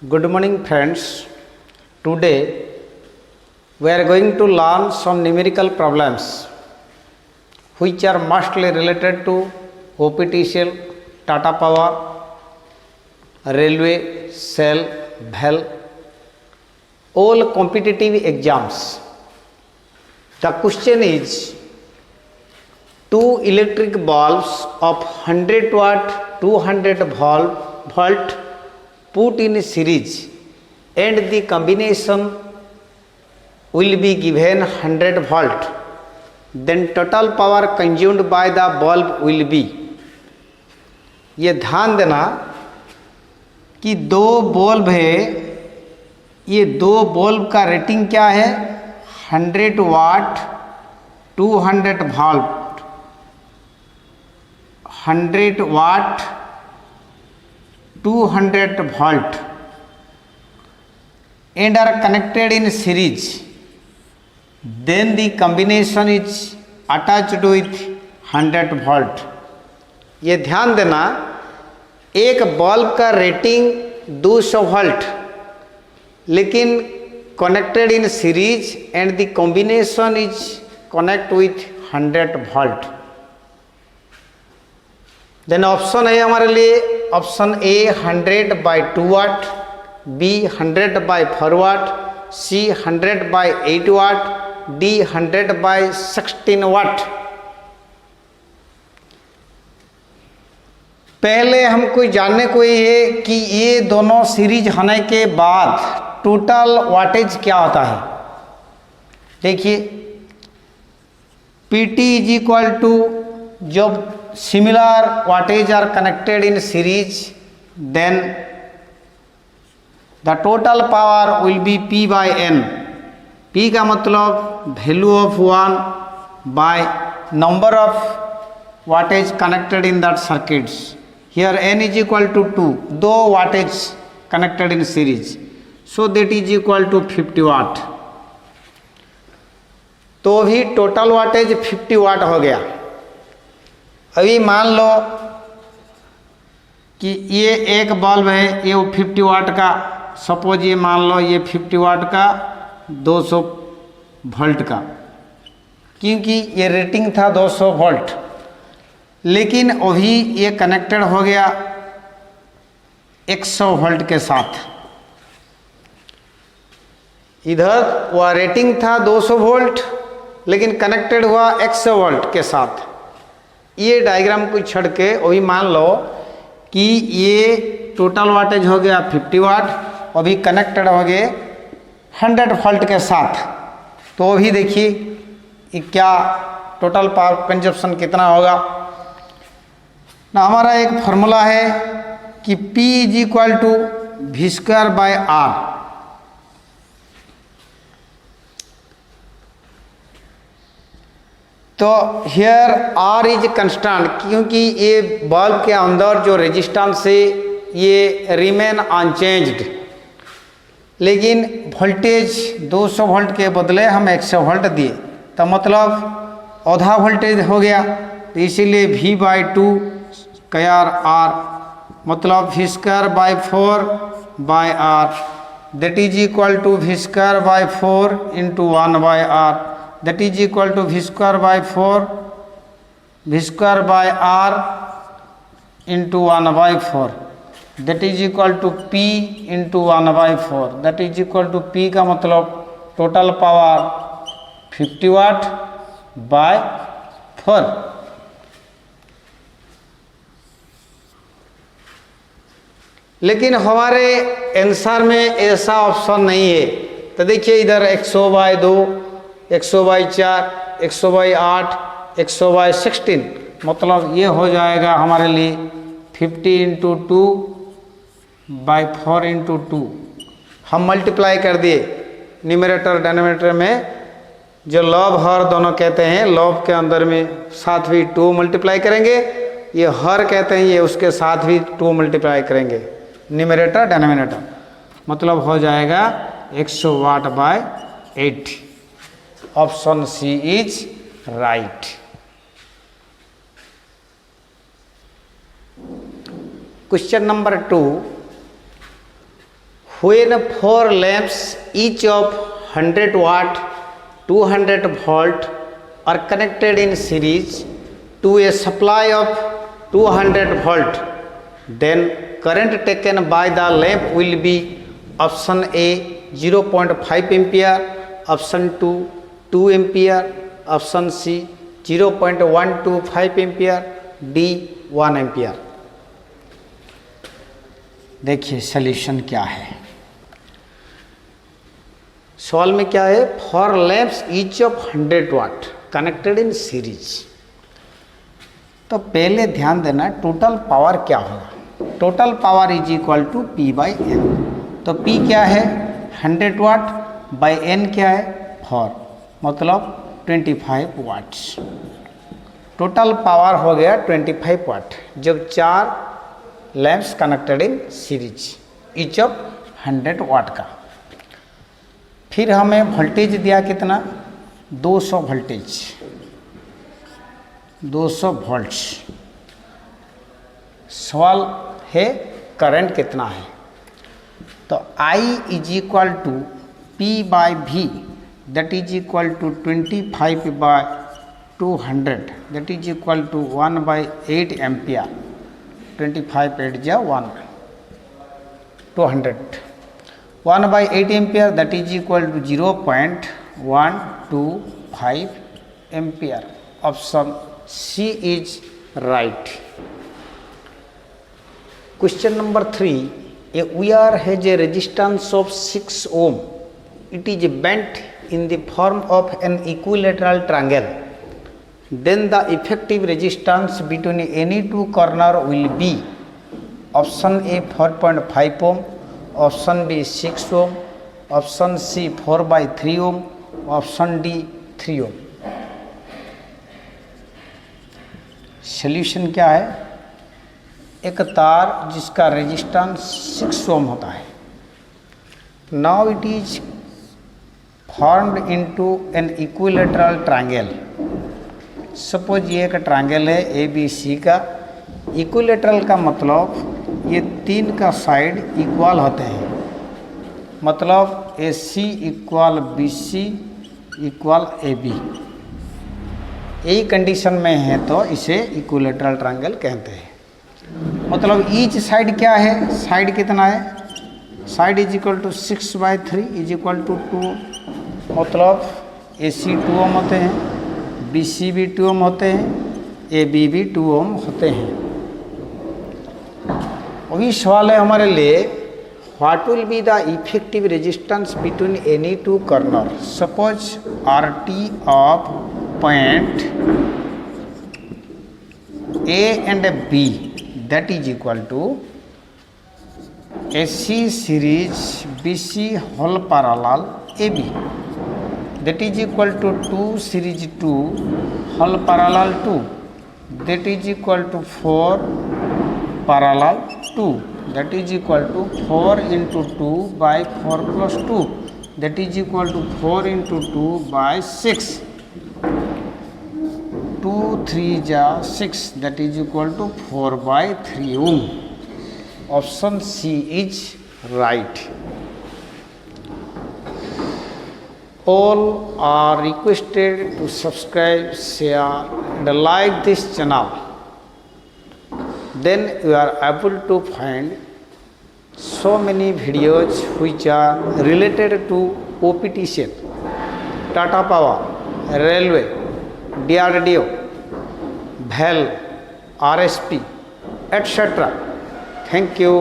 Good morning friends. Today we are going to learn some numerical problems which are mostly related to OPTCL, Tata Power, Railway, Cell, BHEL, all competitive exams. The question is two electric bulbs of 100 watt 200 volt put in series and the combination will be given 100 volt, then total power consumed by the bulb will be. ये ध्यान देना कि दो bulb है, ये दो bulb का rating क्या है 100 वाट 200 volt, 100 watt 200 volt and are connected in series, then the combination is attached with 100 volt. ये ध्यान देना एक बल्ब का रेटिंग 200 वोल्ट लेकिन connected in series and the combination is connect with 100 volt. Then option है हमारे लिए option A 100 by 2 watt, B 100 by 4 watt, C 100 by 8 watt, D 100 by 16 watt. पहले हमको जानने को ये है कि ये दोनों सीरीज होने के बाद टोटल वाटेज क्या होता है. देखिए PT इज इक्वल टू, जब similar wattage are connected in series then the total power will be P by N. P का मतलब value of 1 by number of wattage connected in that circuits. Here N is equal to 2, दो wattage connected in series, so that is equal to 50 watt. तो भी total wattage 50 वाट हो गया. अभी मान लो कि ये एक बल्ब है, ये 50 वाट का, सपोज ये मान लो ये 50 वाट का 200 वोल्ट का, क्योंकि ये रेटिंग था 200 वोल्ट, लेकिन अभी ये कनेक्टेड हो गया 100 वोल्ट के साथ. इधर वह रेटिंग था 200 वोल्ट लेकिन कनेक्टेड हुआ 100 वोल्ट के साथ. ये डायग्राम को छोड़ के वही मान लो कि ये टोटल वाटेज हो गया 50 वाट, अभी कनेक्टेड हो गए 100 वोल्ट के साथ. तो अभी देखिए क्या टोटल पावर कंजप्शन कितना होगा ना. हमारा एक फॉर्मूला है कि P is equal to V square by R. तो हियर R इज कंस्टेंट, क्योंकि ये बल्ब के अंदर जो रेजिस्टेंस है ये रिमेन अनचेंज्ड, लेकिन वोल्टेज 200 वोल्ट के बदले हम 100 वोल्ट दिए, तो मतलब आधा वोल्टेज हो गया. तो इसीलिए V बाई 2 स्क्वायर R मतलब V square by 4 by R, that is equal to V square by 4 into 1 by R, that is equal to V square by 4 V square by R into 1 by 4, that is equal to P into 1 by 4, that is equal to P का मतलब total power 50 वाट bye 4. लेकिन हमारे answer में ऐसा option नहीं है. तो देखिए इधर 100 बाई 2, 100 बाई 4, 100 बाई 8, 100 बाई 16, मतलब ये हो जाएगा हमारे लिए 50 इंटू 2 बाई 4 इंटू 2. हम मल्टीप्लाई कर दिए न्यूमरेटर डिनोमिनेटर में, जो लॉब हर दोनों कहते हैं, लॉब के अंदर में साथ भी 2 मल्टीप्लाई करेंगे, ये हर कहते हैं ये उसके साथ भी 2 मल्टीप्लाई करेंगे न्यूमरेटर डिनोमिनेटर, मतलब हो जाएगा 100 watt by 8. Option C is right. Question number 2. when 4 lamps each of 100 watt 200 volt are connected in series to a supply of 200 volt, then current taken by the lamp will be option A 0.5 ampere, option 2 2 ampere, option C 0.125 ampere, D 1 ampere। देखिए solution क्या है। सवाल में क्या है, four lamps each of 100 watt connected in series. तो पहले ध्यान देना टोटल पावर क्या होगा। Total power is equal to P by N. तो P क्या है 100 वाट बाई N क्या है 4, मतलब 25 वाट्स। टोटल पावर हो गया 25 वाट जब 4 lamps connected in series each of 100 वाट का। फिर हमें वोल्टेज दिया कितना 200 वोल्टेज 200 वोल्ट्स। सवाल है करंट कितना है। तो I is equal to P by V that is equal to 25 by 200 that is equal to 1 by 8 ampere. 25 8 जा 1 200 1 by 8 ampere that is equal to 0.125 ampere. Option C is right. Question number 3. A wire has a resistance of 6 ohm. It is bent in the form of an equilateral triangle. Then the effective resistance between any two corners will be option A 4.5 ohm, option B 6 ohm, option C 4 by 3 ohm, option D 3 ohm. Solution क्या है, एक तार जिसका resistance 6 ओम होता है। Now it is formed into an equilateral triangle. Suppose ये एक triangle है ए बी सी का। इक्विलेटरल का मतलब ये 3 का साइड इक्वल होते हैं, मतलब A C equal B C equal A B. यही कंडीशन में है तो इसे इक्विलेटरल ट्रायंगल कहते हैं। मतलब ईच साइड क्या है, साइड कितना है, side is equal to 6 by 3 is equal to 2। मतलब ए सी 2 ओम होते हैं, बी सी भी 2 ओम होते हैं, ए बी भी 2 ओम होते हैं। अभी सवाल है हमारे लिए, what will be the effective resistance between any two corner. Suppose R T of point A and B that is equal to A C series B C whole parallel A B that is equal to 2 series 2 whole parallel 2 that is equal to 4 parallel 2 that is equal to 4 into 2 by 4 plus 2 that is equal to 4 into 2 by 6 2 3 ja 6 that is equal to 4 by 3 ohm. Option C is right. All are requested to subscribe, share and like this channel. Then you are able to find so many videos which are related to OPTCL, Tata Power, Railway, DRDO, BHEL, RSP, etc. Thank you.